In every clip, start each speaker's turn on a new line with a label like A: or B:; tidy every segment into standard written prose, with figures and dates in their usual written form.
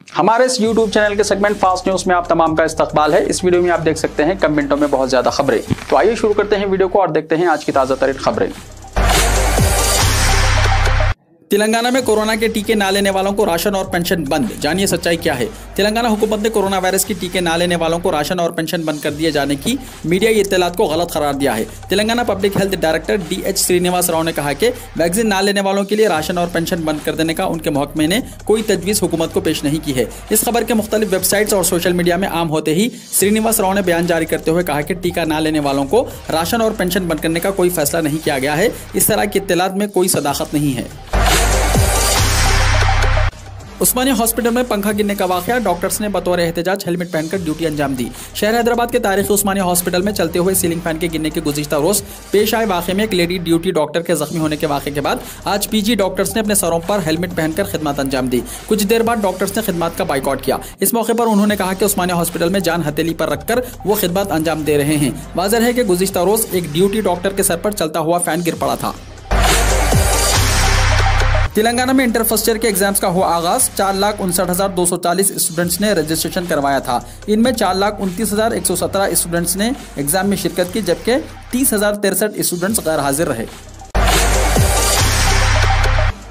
A: हमारे इस YouTube channel के सेगमेंट फास्ट न्यूज में आप तमाम का इस्तकबाल है। इस वीडियो में आप देख सकते हैं कम मिनटों में बहुत ज्यादा खबरें। तो आइए शुरू करते हैं वीडियो को और देखते हैं आज की ताजा तरीन खबरें। तेलंगाना में कोरोना के टीके ना लेने वालों को राशन और पेंशन बंद, जानिए सच्चाई क्या है। तेलंगाना हुकूमत ने कोरोना वायरस की टीके ना लेने वालों को राशन और पेंशन बंद कर दिए जाने की मीडिया इत्तलात को गलत करार दिया है। Telangana public health director DH Srinivas Rao ने कहा कि वैक्सीन ना लेने वालों के लिए राशन और पेंशन बंद कर देने का उनके महकमे ने कोई तजवीज़ हुकूमत को पेश नहीं की है। इस खबर के मुख्तलिफ वेबसाइट्स और सोशल मीडिया में आम होते ही श्रीनिवास राव ने बयान जारी करते हुए कहा कि टीका ना लेने वालों को राशन और पेंशन बंद करने का कोई फैसला नहीं किया गया है। इस तरह की इत्तलात में कोई सदाकत नहीं है। उस्मानिया हॉस्पिटल में पंखा गिरने का वाकया, डॉक्टर्स ने बतौर एहतजाज हेलमेट पहनकर ड्यूटी अंजाम दी। शहर हैदराबाद के तारीखी उस्मानिया हॉस्पिटल में चलते हुए सीलिंग फैन के गिरने के गुज़िश्ता रोज पेश आए वाकये में एक लेडी ड्यूटी डॉक्टर के जख्मी होने के वाकये के बाद आज PG डॉक्टर्स ने अपने सरों पर हेलमेट पहनकर खिदमत अंजाम दी। कुछ देर बाद डॉक्टर्स ने खिदमत का बाइकआउट किया। इस मौके पर उन्होंने कहा कि उस्मानिया हॉस्पिटल में जान हथेली पर रखकर वो खिदमत अंजाम दे रहे हैं। वाज़ेह है कि गुज़िश्ता रोज एक ड्यूटी डॉक्टर के सर पर चलता हुआ फैन गिर पड़ा था। तेलंगाना में इंटर फर्स्ट ईयर के एग्जाम्स का हुआ आगाज। 4,59,240 स्टूडेंट्स ने रजिस्ट्रेशन करवाया था। इनमें 4,29,117 स्टूडेंट्स ने एग्जाम में शिरकत की, जबकि 30,063 स्टूडेंट्स गैर हाजिर रहे।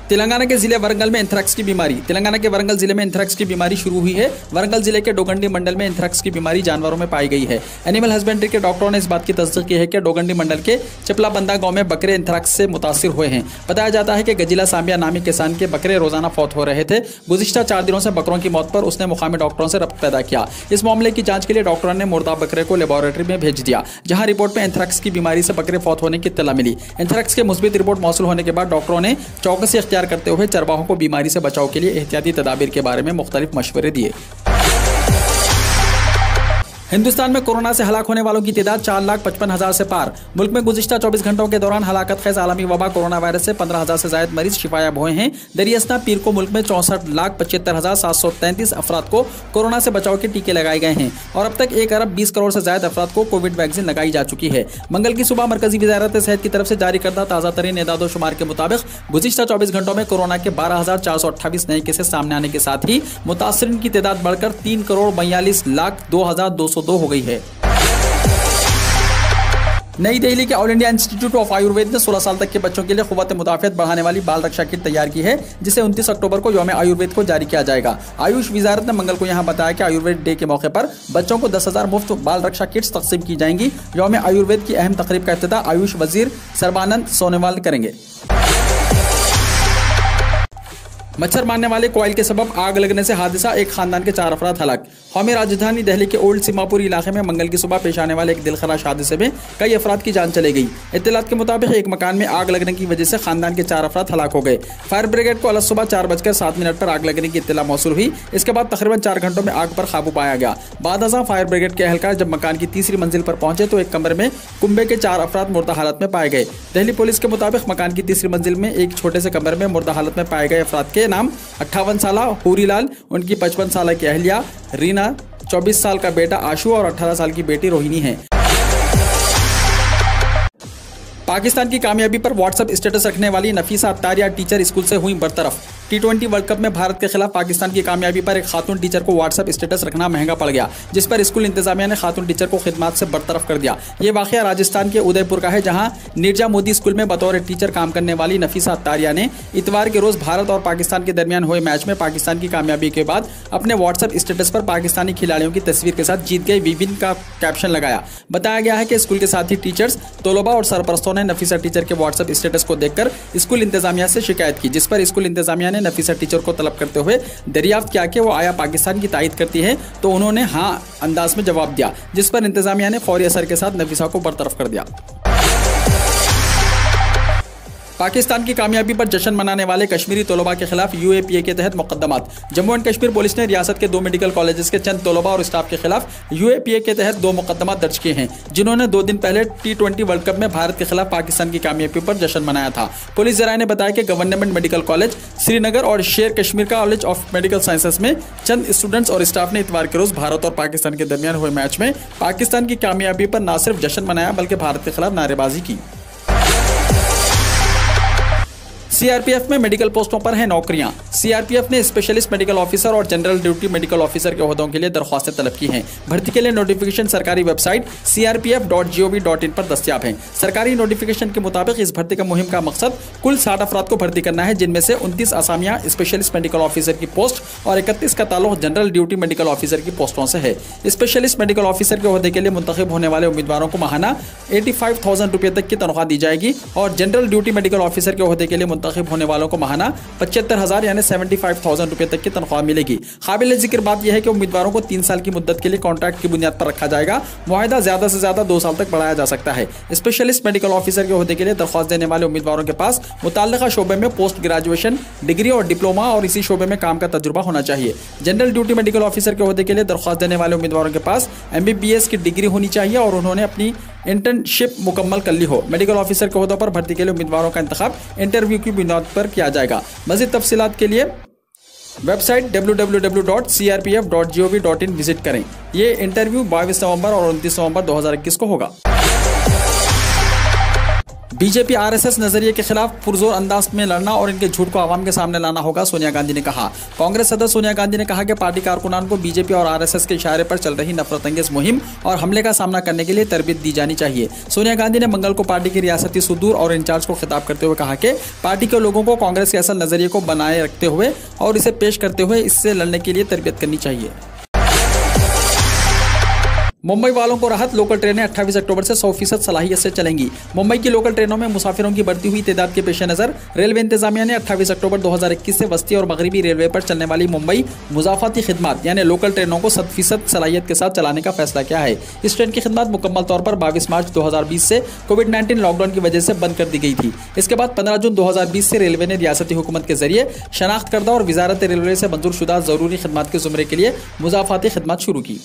A: तेलंगाना के जिले वरंगल में एंथ्रैक्स की बीमारी। तेलंगाना के वरंगल जिले में एंथ्रैक्स की बीमारी शुरू हुई है। वरंगल जिले के डोगंडी मंडल में एंथ्रैक्स की बीमारी जानवरों में पाई गई है। एनिमल हस्बेंड्री के डॉक्टरों ने इस बात की तस्दीक की है कि डोगंडी मंडल के चपलाबंदा गांव में बकरे एंथ्रैक्स से मुतासिर हुए हैं। बताया जाता है कि गजिला सामिया नामी किसान के बकरे रोजाना फौत हो रहे थे। गुज़िश्ता 4 दिनों से बकरों की मौत पर उसने मुकामी डॉक्टरों से रब्त पैदा किया। इस मामले की जांच के लिए डॉक्टरों ने मुर्दा बकरे को लेबोरेटरी में भेज दिया, जहां रिपोर्ट में एंथ्रैक्स की बीमारी से बकरे फौत होने की इत्तला मिली। एंथ्रैक्स के मुस्बित रिपोर्ट मौसूल होने के बाद डॉक्टरों ने चौकसी इख्तियार करते हुए को बीमारी से बचाव के लिए एहतियाती तदाबीर के बारे में मुख्तलिफ मशवरे दिए। हिंदुस्तान में कोरोना से हलाक होने वालों की तादाद 4,55,000 से पार। मुल्क में गुज़िश्ता 24 घंटों के दौरान हलाकत खेज़ आलमी वबा कोरोना वायरस से 15,000 से ज़ायद मरीज शिफायाब हुए हैं। दरियास्ता पीर को मुल्क में 64,75,733 अफराद को कोरोना से बचाव के टीके लगाए गए हैं और अब तक 1,20 करोड़ से ज़ायद अफराद को कोविड वैक्सीन लगाई जा चुकी है। मंगल की सुबह मरकजी वज़ारत सेहत की तरफ से जारी करदा ताज़ा तरीन एदाद शुमार के मुताबिक गुज़िश्ता 24 घंटों में कोरोना के 12,428 नए केसेस सामने आने के साथ ही मुतासरीन की तादाद बढ़कर 3,42,02,202 हो गई है। नई दिल्ली के all India institute of Ayurveda ने 16 साल तक के बच्चों के लिए क़ुव्वत मुदाफ़ियत बढ़ाने वाली बाल रक्षा किट तैयार की है, जिसे 29 अक्टूबर को यौम आयुर्वेद को जारी किया जाएगा। आयुष वजारत ने मंगल को यहां बताया कि आयुर्वेद डे के मौके पर बच्चों को 10,000 मुफ्त बाल रक्षा किट्स तकसीम की जाएंगी। यौम आयुर्वेद की अहम तकरीब का इफ्तिताह आयुष वजीर सर्बानंद सोनोवाल करेंगे। मच्छर मारने वाले कॉइल के सबब आग लगने से हादसा, एक खानदान के 4 अफराद हलाक। कौमी राजधानी दिल्ली के ओल्ड सीमापुर इलाके में मंगल की सुबह पेश आने वाले एक दिलखराश हादसे में कई अफराद की जान चली गई। इत्तलात के मुताबिक एक मकान में आग लगने की वजह से खानदान के 4 अफराद हलाक हो गए। फायर ब्रिगेड को अलग सुबह 4:07 पर आग लगने की इत्तला मौसूल हुई। इसके बाद तकरीबन 4 घंटों में आग पर काबू पाया गया। बाद फायर ब्रिगेड के एहलकार जब मकान की तीसरी मंजिल पर पहुंचे तो एक कमरे में कुंबे के 4 अफराद मुर्दा हालत में पाए गए। दिल्ली पुलिस के मुताबिक मकान की तीसरी मंजिल में एक छोटे से कमरे में मुर्दा हालत में पाए गए अफराद के नाम 58 साल हूरीलाल, उनकी 55 साल की अहलिया रीना, 24 साल का बेटा आशु और 18 साल की बेटी रोहिणी है। पाकिस्तान की कामयाबी पर व्हाट्सएप स्टेटस रखने वाली नफीसा अत्तारिया टीचर स्कूल से हुई बरतरफ। T20 वर्ल्ड कप में भारत के खिलाफ पाकिस्तान की कामयाबी पर एक खातून टीचर को व्हाट्सएप स्टेटस रखना महंगा पड़ गया, जिस पर स्कूल इंतजामिया ने खातून टीचर को खिदमत से बरतरफ कर दिया। ये वाकया राजस्थान के उदयपुर का है, जहां नीरजा मोदी स्कूल में बतौर टीचर काम करने वाली नफीसा अत्तारिया ने इतवार के रोज भारत और पाकिस्तान के दरमियान हुए मैच में पाकिस्तान की कामयाबी के बाद अपने व्हाट्सएप स्टेटस पर पाकिस्तानी खिलाड़ियों की तस्वीर के साथ जीत गए विविन का कैप्शन लगाया। बताया गया है कि स्कूल के साथ ही टीचर्स, तलबा और सरपरस्तों ने नफीसा टीचर के व्हाट्सएप स्टेटस को देखकर स्कूल इंतजामिया से शिकायत की, जिस पर स्कूल इंतजामिया ने नफीसा टीचर को तलब करते हुए दरियाफ्त किया कि वो आया पाकिस्तान की तायद करती है, तो उन्होंने हाँ अंदाज में जवाब दिया, जिस पर इंतजामिया ने फौरी असर के साथ नफीसा को बरतरफ कर दिया। पाकिस्तान की कामयाबी पर जश्न मनाने वाले कश्मीरी तलबा के खिलाफ UAPA के तहत मुकदमात। जम्मू एंड कश्मीर पुलिस ने रियासत के 2 मेडिकल कॉलेजेस के चंद तलबा और स्टाफ के खिलाफ UAPA के तहत 2 मुकदमात दर्ज किए हैं, जिन्होंने 2 दिन पहले T20 वर्ल्ड कप में भारत के खिलाफ पाकिस्तान की कामयाबी पर जश्न मनाया था। पुलिस जराये ने बताया कि गवर्नमेंट मेडिकल कॉलेज श्रीनगर और शेर Kashmir college of medical sciences में चंद स्टूडेंट्स और स्टाफ ने इतवार के रोज भारत और पाकिस्तान के दरमियान हुए मैच में पाकिस्तान की कामयाबी पर न सिर्फ जश्न मनाया बल्कि भारत के खिलाफ नारेबाजी की। सीआरपीएफ में मेडिकल पोस्टों पर हैं नौकरियां। सीआरपीएफ ने स्पेशलिस्ट मेडिकल ऑफिसर और जनरल ड्यूटी मेडिकल ऑफिसर के ओहदों के लिए दरख्वास्तें तलब की हैं। भर्ती के लिए नोटिफिकेशन सरकारी वेबसाइट crpf.gov.in पर दस्तियाब हैं। सरकारी नोटिफिकेशन के मुताबिक इस भर्ती का मुहिम का मकसद कुल 60 अफराद को भर्ती करना है, जिनमें से 29 आसामियां स्पेशलिस्ट मेडिकल ऑफिसर की पोस्ट और 31 का ताल्लुक जनरल ड्यूटी मेडिकल ऑफिसर की पोस्टों से है। स्पेशलिस्ट मेडिकल ऑफिसर के ओहदे के लिए मुंतखब होने वाले उम्मीदवारों को माहाना 85,000 रुपये तक की तनख्वाह दी जाएगी और जनरल ड्यूटी मेडिकल ऑफिसर के ओहदे के लिए मुंतखब होने वालों को माहाना 75,000 यानी 75,000 रुपये तक की तनख्वाह मिलेगी। काबिल जिक्र बात यह है कि उम्मीदवारों को 3 साल की मुद्दत के लिए कॉन्ट्रैक्ट की बुनियाद पर रखा जाएगा। मुआहदा ज्यादा से ज्यादा 2 साल तक बढ़ाया जा सकता है। स्पेशलिस्ट मेडिकल ऑफिसर के ओहदे के लिए दरख्वास्त देने वाले उम्मीदवारों के पास मुताल्लिका शोबे में पोस्ट ग्रेजुएशन डिग्री और डिप्लोमा और इसी शोबे में काम का तजुर्बा होना चाहिए। जनरल ड्यूटी मेडिकल ऑफिसर के ओहदे के लिए दरख्वास्त देने वाले उम्मीदवारों के पास MBBS की डिग्री होनी चाहिए और उन्होंने अपनी इंटर्नशिप मुकम्मल कर ली हो। मेडिकल ऑफिसर के ओहदों पर भर्ती के लिए उम्मीदवारों का इंतखाब इंटरव्यू की बुनियाद पर किया जाएगा। मज़ीद तफसीलात के लिए वेबसाइट www.crpf.gov.in विजिट करें। ये इंटरव्यू 22 नवंबर और 29 नवंबर 2021 को होगा। बीजेपी RSS नजरिए के खिलाफ पुरजोर अंदाज में लड़ना और इनके झूठ को आवाम के सामने लाना होगा, सोनिया गांधी ने कहा। कांग्रेस सदस्य सोनिया गांधी ने कहा कि पार्टी कारकुनान को बीजेपी और RSS के इशारे पर चल रही नफरत अंगेज मुहिम और हमले का सामना करने के लिए तरबियत दी जानी चाहिए। सोनिया गांधी ने मंगल को पार्टी की रियासती सुदूर और इंचार्ज को खिताब करते हुए कहा कि पार्टी के लोगों को कांग्रेस के असल नजरिए को बनाए रखते हुए और इसे पेश करते हुए इससे लड़ने के लिए तरबियत करनी चाहिए। मुंबई वालों को राहत, लोकल ट्रेनें 28 अक्टूबर से 100% सलाहियत से चलेंगी। मुंबई की लोकल ट्रेनों में मुसाफिरों की बढ़ती हुई तादाद के पेश नज़र रेलवे इंतजामिया ने 28 अक्टूबर 2021 से वस्ती और मगरबी रेलवे पर चलने वाली मुंबई मुजाफाती खिदमत यानी लोकल ट्रेनों को 100% सलाहियत के साथ चलाने का फैसला किया है। इस ट्रेन की खिदमत मुकम्मल तौर पर 22 मार्च 2020 से कोविड-19 लॉकडाउन की वजह से बंद कर दी गई थी। इसके बाद 15 जून 2020 से रेलवे ने रियासती हुकूमत के जरिए शनाख्त करदा और वजारत रेलवे से मंजूर शुदा जरूरी खिदमत के जुमरे के लिए मुजाफाती खिदमत शुरू की।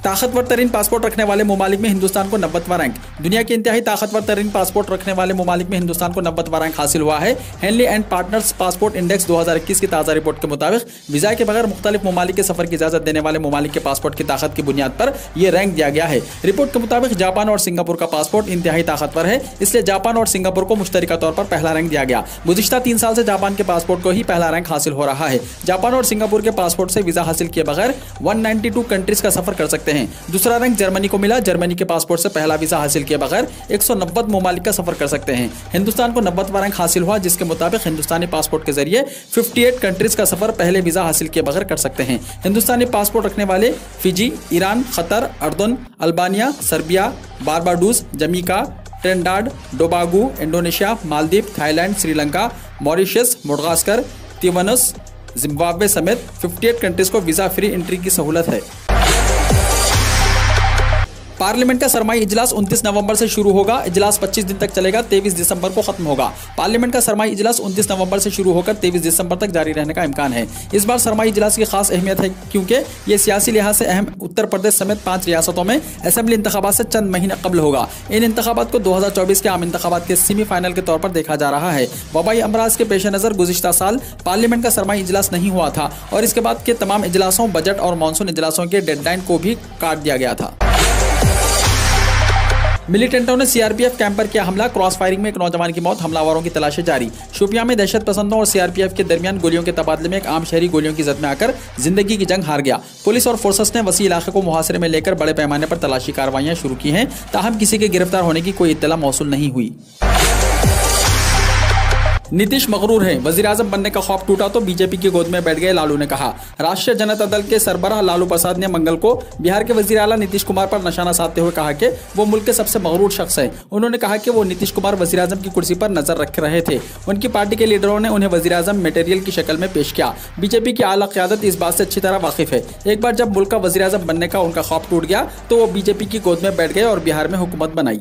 A: ताकतवर तरीन पासपोर्ट रखने वाले ममालिक में हिंदुस्तान को 90वां रैंक। दुनिया के इंतहाई ताकतवर तरीन पासपोर्ट रखने वाले ममालिक में हिंदुस्तान को 90वां रैंक हासिल हुआ है। Henley and partners passport index 2021 की ताज़ा रिपोर्ट के मुताबिक वीज़ा के बगैर मुख्तलिफ ममालिक के सफर की इजाजत देने वाले ममालिक के पासपोर्ट की ताकत की बुनियाद पर यह रैंक दिया गया है। रिपोर्ट के मुताबिक जापान और सिंगापुर का पासपोर्ट इंतहाई ताकतवर है, इसलिए जापान और सिंगापुर को मुश्तरका तौर पर पहला रैंक दिया गया। गुज़िश्ता 3 साल से जापान के पासपोर्ट को ही पहला रैंक हासिल हो रहा है। जापान और सिंगापुर के पासपोर्ट से वीज़ा हासिल किए बगैर 192 कंट्रीज का सफर कर सकते हैं। दूसरा रैंक जर्मनी को मिला। जर्मनी के पासपोर्ट से पहला वीजा हासिल किए बगैर 190 ममालिक का सफर कर सकते हैं। हिंदुस्तान को 90वां रैंक हासिल हुआ, जिसके मुताबिक हिंदुस्तानी पासपोर्ट के जरिए 58 कंट्रीज का सफर पहले वीजा हासिल किए बगैर कर सकते हैं। हिंदुस्तानी पासपोर्ट रखने वाले फिजी, ईरान, कतर, अर्दन, Albania, Serbia, Barbados, Jamaica, Trinidad, Tobago, Indonesia, Maldives, Thailand, Sri Lanka, Mauritius, Madagascar, तिवानुस, जिम्बाब्वे समेत 58 कंट्रीज को वीजा फ्री एंट्री की सहूलत है। पार्लियामेंट का सरमाई इजलास 29 नवंबर से शुरू होगा। इजलास 25 दिन तक चलेगा, 23 दिसंबर को खत्म होगा। पार्लियामेंट का सरमाई इजलास 29 नवंबर से शुरू होकर 23 दिसंबर तक जारी रहने का इम्कान है। इस बार सरमाई इजलास की खास अहमियत है क्योंकि ये सियासी लिहाज से अहम उत्तर प्रदेश समेत 5 रियासतों में असेंबली इंतखाबात से चंद महीने कबल होगा। इन इंतखाबात को 2024 के आम इंतखाबात के सेमीफाइनल के तौर पर देखा जा रहा है। वबाई अमराज के पेश नज़र गुज़िश्ता साल पार्लियामेंट का सरमाई इजलास नहीं हुआ था और इसके बाद के तमाम इजलासों, बजट और मानसून इजलासों के डेडलाइन को भी काट दिया गया था। मिलिटेंटों ने सीआरपीएफ कैंप पर किया हमला, क्रॉस फायरिंग में एक नौजवान की मौत, हमलावरों की तलाशी जारी। शोपियां में दहशत पसंदों और सीआरपीएफ के दरमियान गोलियों के तबादले में एक आम शहरी गोलियों की जद में आकर जिंदगी की जंग हार गया। पुलिस और फोर्सेस ने वसी इलाके को मुहासरे में लेकर बड़े पैमाने पर तलाशी कार्रवाइयां शुरू की हैं, ताहम किसी के गिरफ्तार होने की कोई इत्तला मौसूल नहीं हुई। नीतीश मगरूर हैं, वजीर आजम बनने का खौफ टूटा तो बीजेपी की गोद में बैठ गए, लालू ने कहा। राष्ट्रीय जनता दल के सरबराह लालू प्रसाद ने मंगल को बिहार के वजीर आला नीतीश कुमार पर निशाना साधते हुए कहा कि वो मुल्क के सबसे मगरूर शख्स हैं। उन्होंने कहा कि वो नीतीश कुमार वजीर आजम की कुर्सी पर नजर रख रहे थे, उनकी पार्टी के लीडरों ने उन्हें वजीर आजम मटेरियल की शक्ल में पेश किया। बीजेपी की आला क़यादत इस बात से अच्छी तरह वाकिफ है। एक बार जब मुल्क का वजीर आजम बनने का उनका खौफ टूट गया तो वो बीजेपी की गोद में बैठ गए और बिहार में हुकूमत बनाई।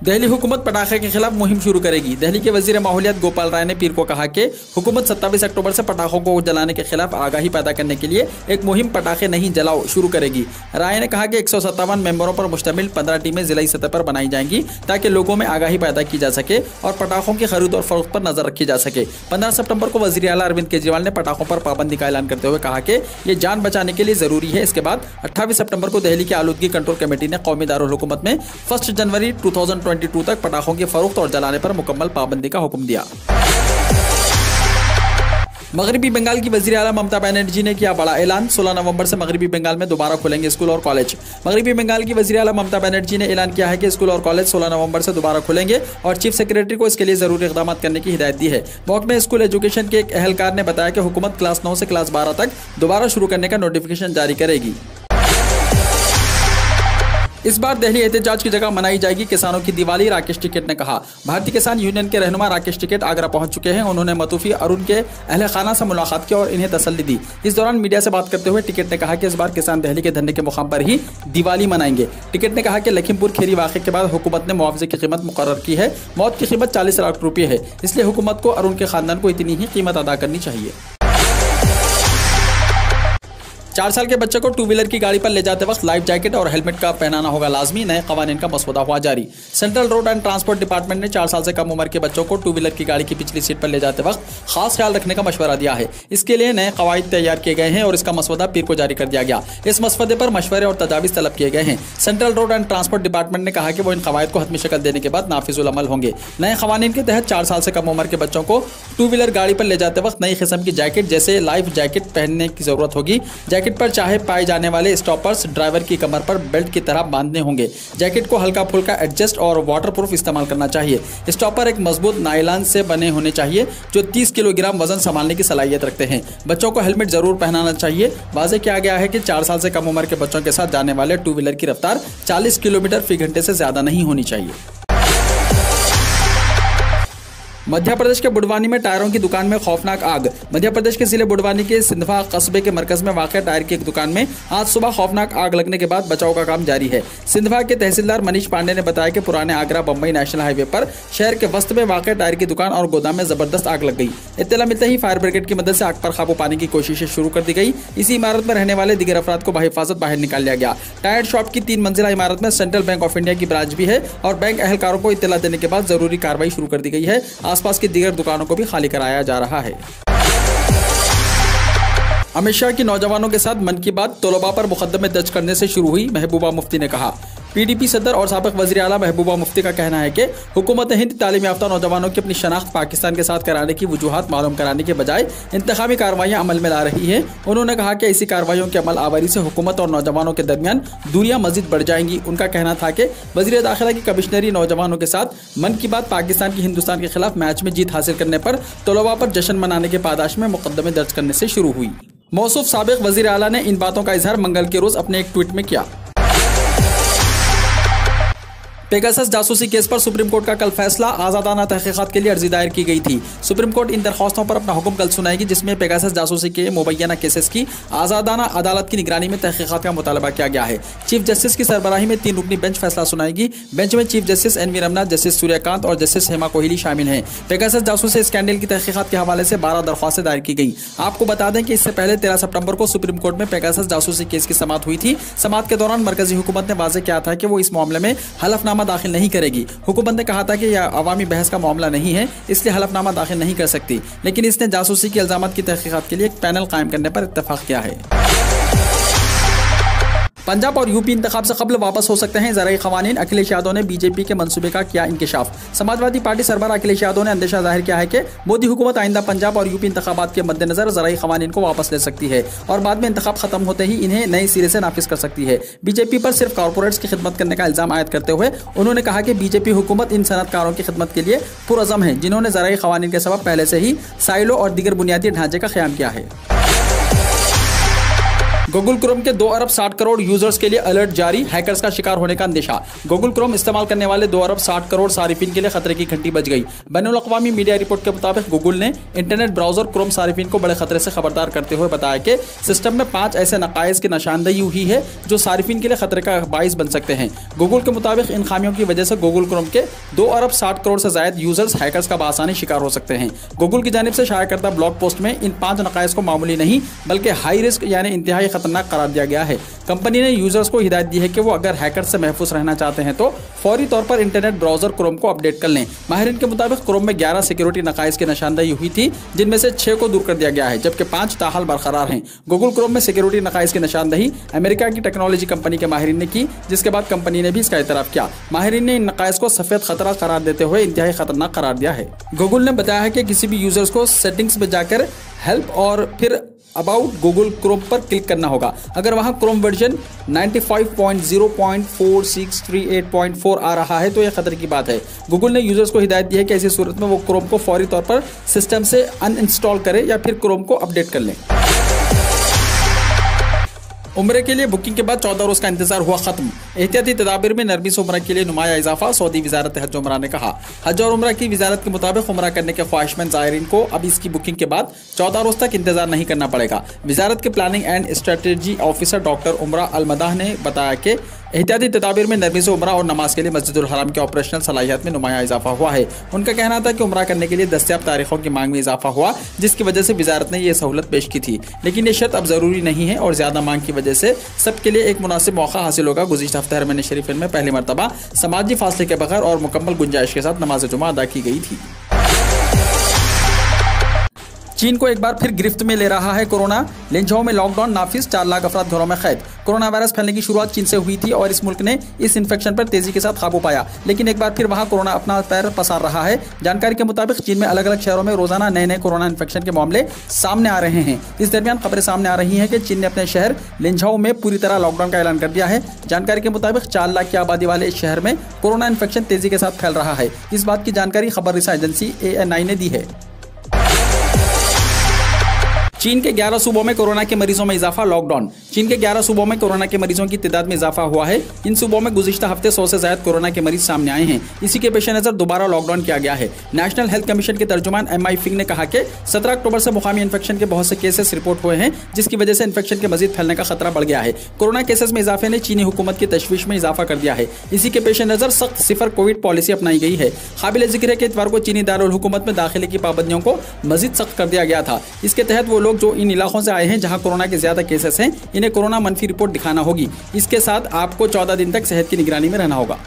A: दिल्ली हुकूमत पटाखे के खिलाफ मुहिम शुरू करेगी। दिल्ली के वजीर माहौलियात गोपाल राय ने पीर को कहा कि हुकूमत 27 अक्टूबर से पटाखों को जलाने के खिलाफ आगाही पैदा करने के लिए एक मुहिम पटाखे नहीं जलाओ शुरू करेगी। राय ने कहा कि 157 मेंबरों पर मुश्तमिल 15 टीमें जिलाई सतह पर बनाई जाएंगी ताकि लोगों में आगाही पैदा की जा सके और पटाखों की खरीद और फरोख्त पर नजर रखी जा सके। 15 सितंबर को वजीर आला अरविंद केजरीवाल ने पटाखों पर पाबंदी का ऐलान करते हुए कहा कि ये जान बचाने के लिए जरूरी है। इसके बाद 28 सितंबर को दिल्ली की आलूदगी कंट्रोल कमेटी ने कौमी दारुल हुकूमत में 1 जनवरी 2022 तक पटाखों की फरोख्त और जलाने पर मुकम्मल पाबंदी का हुक्म दिया। मगरबी बंगाल की वजीर आला ममता बनर्जी ने किया बड़ा ऐलान। 16 नवंबर से मगरबी बंगाल में दोबारा खुलेंगे स्कूल और कॉलेज। मगरबी बंगाल की वजीर आला ममता बनर्जी ने ऐलान किया है कि स्कूल और कॉलेज 16 नवंबर से दोबारा खुलेंगे और चीफ सेक्रेटरी को इसके लिए जरूरी इक़दाम करने की हिदायत दी है। महकमे स्कूल एजुकेशन के एक अहलकार ने बताया कि हुकूमत क्लास 9 से क्लास 12 तक दोबारा शुरू करने का नोटिफिकेशन जारी करेगी। इस बार दिल्ली एहतजाज की जगह मनाई जाएगी किसानों की दिवाली, राकेश टिकैत ने कहा। भारतीय किसान यूनियन के रहनुमा राकेश टिकैत आगरा पहुंच चुके हैं। उन्होंने मतूफी अरुण के अहले खाना से मुलाकात की और इन्हें तसल्ली दी। इस दौरान मीडिया से बात करते हुए टिकैत ने कहा कि इस बार किसान दिल्ली के धरने के मुकाम पर ही दिवाली मनाएंगे। टिकैत ने कहा कि लखीमपुर खीरी वाक़े के बाद हुकूमत ने मुआवजे की कीमत मुकर्रर की है। मौत की कीमत 40 लाख रुपये है, इसलिए हुकूमत को अरुण के खानदान को इतनी ही कीमत अदा करनी चाहिए। 4 साल के बच्चे को 2 व्हीलर की गाड़ी पर ले जाते वक्त लाइफ जैकेट और हेलमेट का पहनाना होगा लाजमी। नए कवानीन का मसौदा हुआ जारी। Central road and transport department ने 4 साल से कम उम्र के बच्चों को 2 व्हीलर की गाड़ी की पिछली सीट पर ले जाते वक्त खास ख्याल रखने का मशवरा दिया है। इसके लिए नए कवायद तैयार किए गए हैं और इसका मसौदा पीर को जारी कर दिया गया। इस मसवदे पर मशवरे और तजावीज़ तलब किए गए हैं। Central road and transport department ने कहा कि वो इन कवायद को हतमी शक्ल देने के बाद नाफिजुल अमल होंगे। नए कवानीन के तहत 4 साल से कम उम्र के बच्चों को 2 व्हीलर गाड़ी पर ले जाते वक्त नई किस्म की जैकेट जैसे लाइफ जैकेट पहनने की जरूरत होगी। जैकेट पर चाहे जाने वाले स्टॉपर्स ड्राइवर की कमर पर बेल्ट की तरह बांधने होंगे। जैकेट को हल्का फुल्का एडजस्ट और वाटरप्रूफ इस्तेमाल करना चाहिए। स्टॉपर एक मजबूत नायलॉन से बने होने चाहिए जो 30 किलोग्राम वजन संभालने की सलाहियत रखते हैं। बच्चों को हेलमेट जरूर पहनाना चाहिए। वाज़ेह किया गया है कि 4 साल से कम उम्र के बच्चों के साथ जाने वाले 2 व्हीलर की रफ्तार 40 किलोमीटर फी घंटे से ज्यादा नहीं होनी चाहिए। मध्य प्रदेश के बुडवानी में टायरों की दुकान में खौफनाक आग। मध्य प्रदेश के जिले बुडवानी के सिंधवा कस्बे के मरकज में वाक़ टायर की एक दुकान में आज सुबह खौफनाक आग लगने के बाद बचाव का काम जारी है। सिंधवा के तहसीलदार मनीष पांडे ने बताया कि पुराने आगरा बम्बई नेशनल हाईवे पर शहर के वस्त में वाक़ टायर की दुकान और गोदाम में जबरदस्त आग लग गई। इत्तला मिलते ही फायर ब्रिगेड की मदद से आग पर काबू पाने की कोशिशें शुरू कर दी गई। इसी इमारत में रहने वाले दीगर अफराद को बहिफाजत बाहर निकाल लिया गया। टायर शॉप की 3 मंजिला इमारत में सेंट्रल बैंक ऑफ इंडिया की ब्रांच भी है और बैंक अहलकारों को इत्तला देने के बाद जरूरी कार्रवाई शुरू कर दी गई है। आसपास की दीगर दुकानों को भी खाली कराया जा रहा है। अमित शाह की नौजवानों के साथ मन की बात तलबा पर मुकदमे दर्ज करने से शुरू हुई। महबूबा मुफ्ती ने कहा। पीडीपी सदर और साबिक वज़ीर आला महबूबा मुफ्ती का कहना है कि हुकूमत हिंद तालीम याफ्ता नौजवानों की अपनी शनाख्त पाकिस्तान के साथ कराने की वजूहात मालूम कराने के बजाय इंतखामी कार्रवाइयाँ अमल में ला रही है। उन्होंने कहा कि ऐसी कार्रवाइयों के अमल आवरी से हुकूमत और नौजवानों के दरमियान दूरियां मजीद बढ़ जाएंगी। उनका कहना था कि वज़ीर दाखिला की कमिश्नरी नौजवानों के साथ मन की बात पाकिस्तान की हिंदुस्तान के खिलाफ मैच में जीत हासिल करने पर तलबा पर जश्न मनाने के पादाश में मुकदमे दर्ज करने से शुरू हुई। मौसूफ साबिक वज़ीर आला ने इन बातों का इजहार मंगल के रोज अपने एक ट्वीट में किया। पेगासस जासूसी केस पर सुप्रीम कोर्ट का कल फैसला। आज़ादाना तहकीकात के लिए अर्जी दायर की गई थी। सुप्रीम कोर्ट इन दरख्वास्तों पर अपना हुक्म कल सुनाएगी जिसमें पेगासस जासूसी के मुबैना केसेस की आज़ादाना अदालत की निगरानी में तहकीकात का मुतालबा किया गया है। चीफ जस्टिस की सरबराही में 3 रुकनी बेंच फैसला सुनाएगी। बेंच में chief justice N V Ramana, justice Suryakant और जस्टिस हेमा कोहली शामिल हैं। पेगासस जासूसी स्कैंडल की तहकीकात के हवाले से 12 दरख्वास्तें दायर की गई। आपको बता दें कि इससे पहले 13 सितंबर को सुप्रीम कोर्ट में पेगासस जासूसी केस की समाअत हुई थी। समाअत के दौरान मरकजी हुकूमत ने वाज़ेह किया था कि वो इस मामले में हलफनामा दाखिल नहीं करेगी। हुकूमत ने कहा था कि यह अवामी बहस का मामला नहीं है, इसलिए हलफनामा दाखिल नहीं कर सकती, लेकिन इसने जासूसी के इल्जामात की तहकीकात के लिए एक पैनल कायम करने पर इत्तेफाक किया है। पंजाब और यूपी इंतखाब से कबल वापस हो सकते हैं ज़राई क़वानीन। अखिलेश यादव ने बीजेपी के मंसूबे का किया इंकशाफ। समाजवादी पार्टी सरबराह अखिलेश यादव ने अंदेशा जाहिर किया है कि मोदी हुकूमत आइंदा पंजाब और यूपी इंतखाबात के मद्देनजर ज़राई क़वानीन को वापस ले सकती है और बाद में इंतखाब खत्म होते ही इन्हें नए सिरे से नाफिज कर सकती है। बीजेपी पर सिर्फ कॉरपोरेट्स की खिदमत करने का इल्जाम आयद करते हुए उन्होंने कहा कि बीजेपी हुकूमत इन सनतकारों की खिदमत के लिए पुरअज़म है जिन्होंने ज़राई क़वानीन के सबब पहले से ही साइलो और दीगर बुनियादी ढांचे का क़याम किया है। गूगल क्रोम के 2 अरब 60 करोड़ यूजर्स के लिए अलर्ट जारी, हैकर्स का शिकार होने का अंदेशा। गूगल क्रोम इस्तेमाल करने वाले 2 अरब 60 करोड़ सारिफिन के लिए खतरे की घंटी बज गई। बैनुल-अक़वामी मीडिया रिपोर्ट के मुताबिक गूगल ने इंटरनेट ब्राउजर क्रोम सारिफिन को बड़े खतरे से खबरदार करते हुए बताया कि सिस्टम में 5 ऐसे नकाइस की निशानदेही हुई है जो सारिफिन के लिए खतरे का बाइस बन सकते हैं। गूगल के मुताबिक इन खामियों की वजह से गूगल क्रोम के 2 अरब 60 करोड़ से ज्यादा यूजर्स हैकर्स का बआसानी शिकार हो सकते हैं। गूगल की जानिब से शाया करदा ब्लॉग पोस्ट में इन 5 नकाइस को मामूली नहीं बल्कि हाई रिस्क यानी इंतहाई खतरनाक करार दिया गया है। कंपनी ने यूजर्स को हिदायत दी है कि वो अगर हैकर से महफूज रहना चाहते हैं तो फौरी तौर पर इंटरनेट ब्राउजर क्रोम को अपडेट कर लें। माहिरीन के मुताबिक क्रोम में 11 सिक्योरिटी नकाइस की निशानदेही हुई थी, जिनमें से 6 को दूर कर दिया गया है, जबकि 5 ताहाल बरकरार हैं। गूगल क्रोम में सिक्योरिटी नकाइस की निशानदेही अमेरिका की टेक्नोलॉजी कंपनी के माहिरीन ने की, जिसके बाद कंपनी ने भी इसका एतराफ किया। माहिरीन ने इन नकाइस को सफेद खतरा करार देते हुए इंतहाई खतरनाक करार दिया है। गूगल ने बताया है कि किसी भी यूजर्स को सेटिंग्स में जाकर हेल्प और फिर अबाउट गूगल क्रोम पर क्लिक करना होगा। अगर वहां क्रोम वर्जन 95.0.4638.4 आ रहा है तो यह खतरे की बात है। गूगल ने यूजर्स को हिदायत दी है कि ऐसी सूरत में वो क्रोम को फौरी तौर पर सिस्टम से अनइंस्टॉल करें या फिर क्रोम को अपडेट कर लें। उम्रे के लिए बुकिंग के बाद 14 रोज का इंतजार हुआ खत्म। एहतियाती तदाबीर में नरमी से उम्रा के लिए नुमाया इजाफा, सऊदी वजारत हज उम्रा ने कहा। हज और उम्रा की वजारत के मुताबिक उम्रा करने के ख्वाहिशमंद ज़ायरीन को अब इसकी बुकिंग के बाद 14 रोज तक इंतजार नहीं करना पड़ेगा। वजारत के planning and strategy officer doctor उमरा अल-मदाह ने बताया कि एहतियाती तदाबीर में नरमी से उम्रा और नमाज के लिए मस्जिदुल हराम के ऑपरेशनल सलाहियत में नुमाया इजाफा हुआ है। उनका कहना था कि उम्रा करने के लिए दस्तयाब तारीखों की मांग में इजाफा हुआ, जिसकी वजह से वजारत ने यह सहूलत पेश की थी, लेकिन ये शर्त अब जरूरी नहीं है और ज्यादा मांग की वजह से सबके लिए एक मुनासिब मौका हासिल होगा। गुज़िश्ता हफ्ते हरमैन शरीफिन में पहली मरतबा समाजी फासले के बगैर और मुकम्मल गुंजाइश के साथ नमाज जुमा अदा की गई थी। चीन को एक बार फिर गिरफ्त में ले रहा है कोरोना। लिंझाओ में लॉकडाउन नाफिज, 4 लाख अफराद घरों में कैद। कोरोना वायरस फैलने की शुरुआत चीन से हुई थी और इस मुल्क ने इस इन्फेक्शन पर तेजी के साथ काबू पाया, लेकिन एक बार फिर वहां कोरोना अपना पैर पसार रहा है। जानकारी के मुताबिक चीन में अलग अलग शहरों में रोजाना नए नए कोरोना इन्फेक्शन के मामले सामने आ रहे हैं। इस दरमियान खबरें सामने आ रही हैं कि चीन ने अपने शहर लिंझाओ में पूरी तरह लॉकडाउन का ऐलान कर दिया है। जानकारी के मुताबिक 4 लाख की आबादी वाले इस शहर में कोरोना इन्फेक्शन तेजी के साथ फैल रहा है। इस बात की जानकारी खबर रिसा एजेंसी ANI ने दी है। चीन के 11 सूबों में कोरोना के मरीजों में इजाफा, लॉकडाउन। चीन के 11 सूबों में कोरोना के मरीजों की तादाद में इजाफा हुआ है। इन सूबों में गुज़िश्ता हफ्ते 100 से ज्यादा कोरोना के मरीज सामने आए हैं। इसी के पेश नजर दोबारा लॉकडाउन किया गया है। नेशनल हेल्थ कमीशन के तर्जुमान MI फिंग ने कहा कि 17 अक्टूबर से मुकामी इन्फेक्शन के बहुत से केसेस रिपोर्ट हुए हैं, जिसकी वजह से इन्फेक्शन के मजीद फैलने का खतरा बढ़ गया है। कोरोना केसेस में इजाफे ने चीनी हुकूमत की तशवीश में इजाफा कर दिया है। इसी के पेश नजर सख्त 0 कोविड पॉलिसी अपनाई गई है। काबिल जिक्र है कि इतवार को चीनी दारुल हुकूमत में दाखिले की पाबंदियों को मजीद सख्त कर दिया गया था। इसके तहत वो लोग जो इन इलाकों से आए हैं जहां कोरोना के ज्यादा केसेस हैं, इन्हें कोरोना मनफी रिपोर्ट दिखाना होगी। इसके साथ आपको 14 दिन तक सेहत की निगरानी में रहना होगा।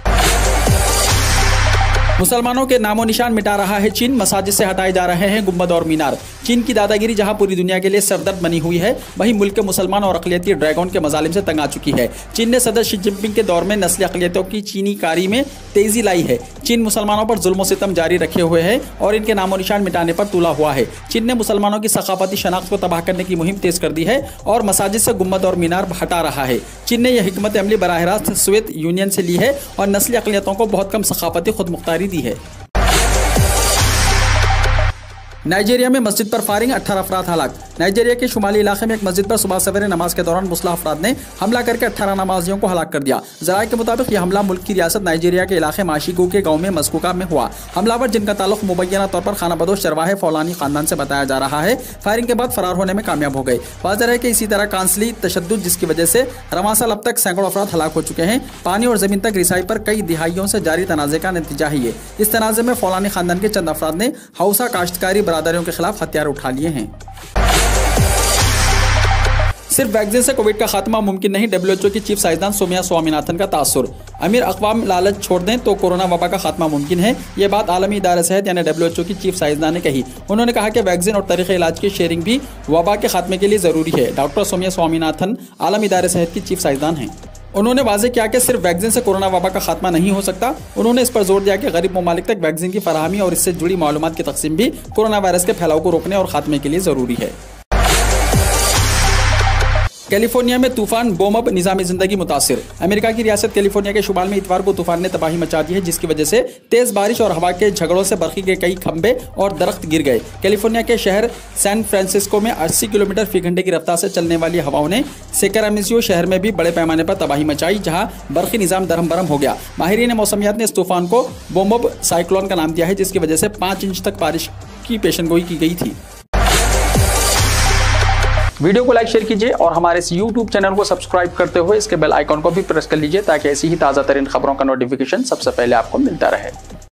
A: मुसलमानों के नामो निशान मिटा रहा है चीन, मसाजिद से हटाए जा रहे हैं गुंबद और मीनार। चीन की दादागिरी जहां पूरी दुनिया के लिए सरदर्द बनी हुई है, वहीं मुल्क के मुसलमान और अक़लियती ड्रैगन के मजालिम से तंग आ चुकी है। चीन ने सदर शी जिनपिंग के दौर में नस्ली अक़लियतों की चीनी कारी में तेजी लाई है। चीन मुसलमानों पर जुल्म सितम जारी रखे हुए है और इनके नामो निशान मिटाने पर तुला हुआ है। चीन ने मुसलमानों की सकाफती शनाख्त को तबाह करने की मुहिम तेज कर दी है और मसाजिद से गुंबद और मीनार हटा रहा है। चीन ने यह हिकमत अमली बराह रास्त सोवियत यूनियन से ली है और नस्ली अक़लियतों को बहुत कम सकाफती खुद मुख्तारी दी है। नाइजीरिया में मस्जिद पर फायरिंग, 18 अफराद हलाक। नाइजीरिया के शुमाली इलाके में एक मस्जिद पर सुबह सवेरे नमाज के दौरान मुसल्ह अफराद ने हमला करके 18 नमाजियों को हलाक कर दिया। ज़राए के मुताबिक यह हमला मुल्क की रियासत नाइजीरिया के इलाके माशिगो के गांव में मस्कुका में हुआ। हमलावर, जिनका ताल्लुक मुबैना तौर पर खाना बदोश चरवाहे फौलानी खानदान से बताया जा रहा है, फायरिंग के बाद फरार होने में कामयाब हो गए। वाज़ेह है कि इसी तरह कांसली तशद्दुद, जिसकी वजह से रवासाल अब तक सैकड़ों अफराद हलाक हो चुके हैं। पानी और जमीन तक रिसाई पर कई दिहाइयों से जारी तनाज़े का नतीजा है ये। इस तनाज़े में फौलानी खानदान के चंद अफराद ने हौसा काश्तकारी बरादरियों के खिलाफ हथियार उठा लिए हैं। सिर्फ वैक्सीन से कोविड का खात्मा मुमकिन नहीं, WHO की चीफ साइंसदान सोम्या स्वामीनाथन का तासुर। अमीर अक़वाम लालच छोड़ दें तो कोरोना वबा का खात्मा मुमकिन है। ये बात आलमी इदारा सेहत यानी WHO की चीफ साइंसदान ने कही। उन्होंने कहा कि वैक्सीन और तरीक़े इलाज की शेयरिंग भी वबा के खात्मे के लिए ज़रूरी है। डॉक्टर सोम्या स्वामीनाथन आलमी इदारा सेहत की चीफ साइंसदान हैं। उन्होंने वाज़ेह किया कि सिर्फ वैक्सीन से कोरोना वबा का खात्मा नहीं हो सकता। उन्होंने इस पर जोर दिया कि गरीब ममालिक तक वैक्सीन की फराहमी और इससे जुड़ी मालूमात की तकसीम भी कोरोना वायरस के फैलाव को रोकने और खात्मे के लिए ज़रूरी है। कैलिफोर्निया में तूफान बोमब निजामी जिंदगी मुतासिर। अमेरिका की रियासत कैलिफोर्निया के शुमाल में इतवार को तूफान ने तबाही मचा दी है, जिसकी वजह से तेज बारिश और हवा के झगड़ों से बरखी के कई खंभे और दरख्त गिर गए। कैलिफोर्निया के शहर सैन फ्रांसिस्को में 80 किलोमीटर फी घंटे की रफ्तार से चलने वाली हवाओं ने सेक्रामेंटो शहर में भी बड़े पैमाने पर तबाही मचाई, जहां बरखी निजाम दरहम बरहम हो गया। माहिरीन मौसमियात ने इस तूफान को बोमब साइक्लोन का नाम दिया है, जिसकी वजह से 5 इंच तक बारिश की पेशनगोई की गई थी। वीडियो को लाइक शेयर कीजिए और हमारे इस YouTube चैनल को सब्सक्राइब करते हुए इसके बेल आइकॉन को भी प्रेस कर लीजिए, ताकि ऐसी ही ताज़ा तरीन खबरों का नोटिफिकेशन सबसे पहले आपको मिलता रहे।